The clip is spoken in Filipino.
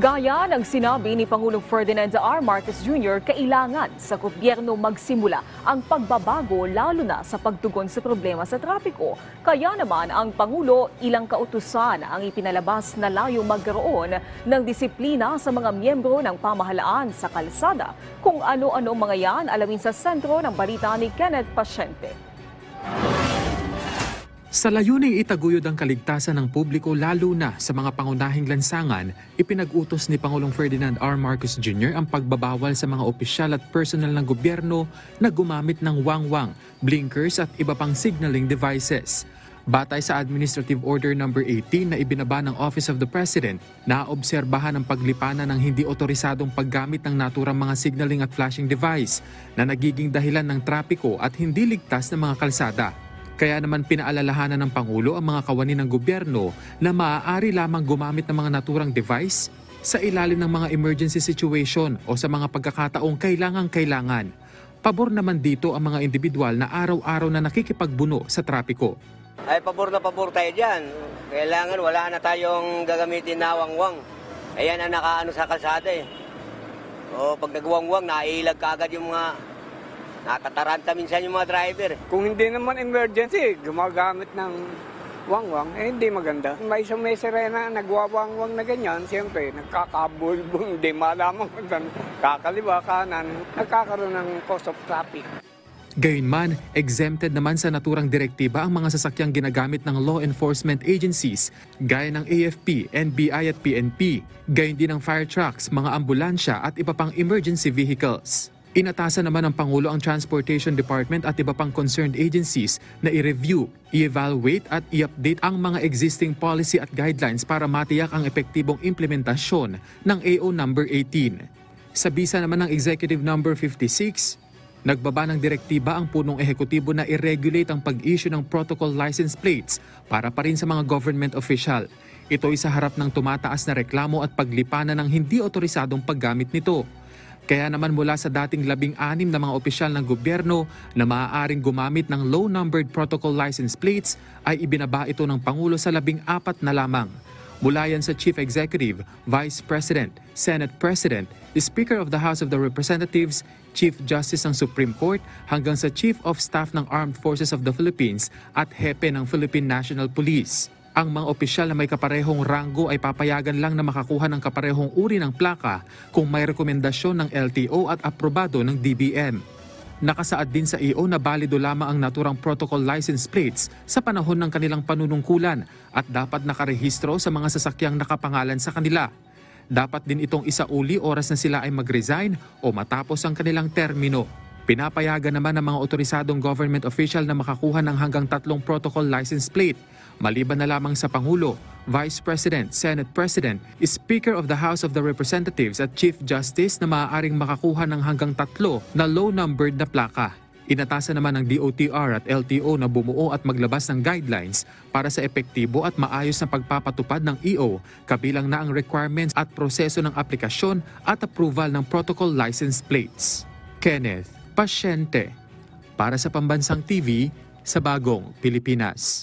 Gaya ng sinabi ni Pangulong Ferdinand R. Marcos Jr., kailangan sa gobyerno magsimula ang pagbabago lalo na sa pagtugon sa problema sa trapiko. Kaya naman ang Pangulo ilang kautusan ang ipinalabas na layong magkaroon ng disiplina sa mga miyembro ng pamahalaan sa kalsada. Kung ano-ano mga yan, alamin sa sentro ng balita ni Kenneth Pasyente. Sa layuning itaguyod ang kaligtasan ng publiko lalo na sa mga pangunahing lansangan, ipinag-utos ni Pangulong Ferdinand R. Marcos Jr. ang pagbabawal sa mga opisyal at personal ng gobyerno na gumamit ng wangwang, blinkers at iba pang signaling devices. Batay sa Administrative Order No. 18 na ibinaba ng Office of the President, naobserbahan ang paglipanan ng hindi otorisadong paggamit ng naturang mga signaling at flashing device na nagiging dahilan ng trapiko at hindi ligtas na mga kalsada. Kaya naman pinaalalahanan ng Pangulo ang mga kawani ng gobyerno na maaari lamang gumamit ng mga naturang device sa ilalim ng mga emergency situation o sa mga pagkakataong kailangan. Pabor naman dito ang mga individual na araw-araw na nakikipagbuno sa trapiko. Ay pabor na pabor tayo dyan. Kailangan wala na tayong gagamitin na wangwang. Ayan ang nakaano sa kalsada eh. O pag nagwangwang, nailag ka agad yung mga natataranta minsan yung mga driver. Kung hindi naman emergency, gumagamit ng wangwang, hindi maganda. May isang may sirena, nagwawangwang na ganyan, siyempre, nagkakabulbong, hindi malamang kung kakaliwa, kanan, nagkakaroon ng cause of traffic. Gayunman, exempted naman sa naturang direktiba ang mga sasakyang ginagamit ng law enforcement agencies gaya ng AFP, NBI at PNP, gayon din ng fire trucks, mga ambulansya at iba pang emergency vehicles. Inatasan naman ng Pangulo ang Transportation Department at iba pang concerned agencies na i-review, i-evaluate at i-update ang mga existing policy at guidelines para matiyak ang epektibong implementasyon ng AO No. 18. Sa bisa naman ng Executive No. 56, nagbaba ng direktiba ang punong ehekutibo na i-regulate ang pag-issue ng protocol license plates para pa rin sa mga government official. Ito'y sa harap ng tumataas na reklamo at paglipanan ng hindi otorisadong paggamit nito. Kaya naman mula sa dating 16 na mga opisyal ng gobyerno na maaaring gumamit ng low-numbered protocol license plates ay ibinaba ito ng Pangulo sa 14 na lamang. Mula yan sa Chief Executive, Vice President, Senate President, Speaker of the House of the Representatives, Chief Justice ng Supreme Court hanggang sa Chief of Staff ng Armed Forces of the Philippines at Hepe ng Philippine National Police. Ang mga opisyal na may kaparehong ranggo ay papayagan lang na makakuha ng kaparehong uri ng plaka kung may rekomendasyon ng LTO at aprobado ng DBM. Nakasaad din sa EO na balido lamang ang naturang protocol license plates sa panahon ng kanilang panunungkulan at dapat nakarehistro sa mga sasakyang nakapangalan sa kanila. Dapat din itong isauli oras na sila ay mag-resign o matapos ang kanilang termino. Pinapayagan naman ng mga otorisadong government official na makakuha ng hanggang 3 protocol license plate, maliban na lamang sa Pangulo, Vice President, Senate President, Speaker of the House of the Representatives at Chief Justice na maaaring makakuha ng hanggang 3 na low-numbered na plaka. Inatasan naman ng DOTR at LTO na bumuo at maglabas ng guidelines para sa epektibo at maayos na pagpapatupad ng EO, kabilang na ang requirements at proseso ng aplikasyon at approval ng protocol license plates. Kenneth Pasyente, para sa Pambansang TV sa Bagong Pilipinas.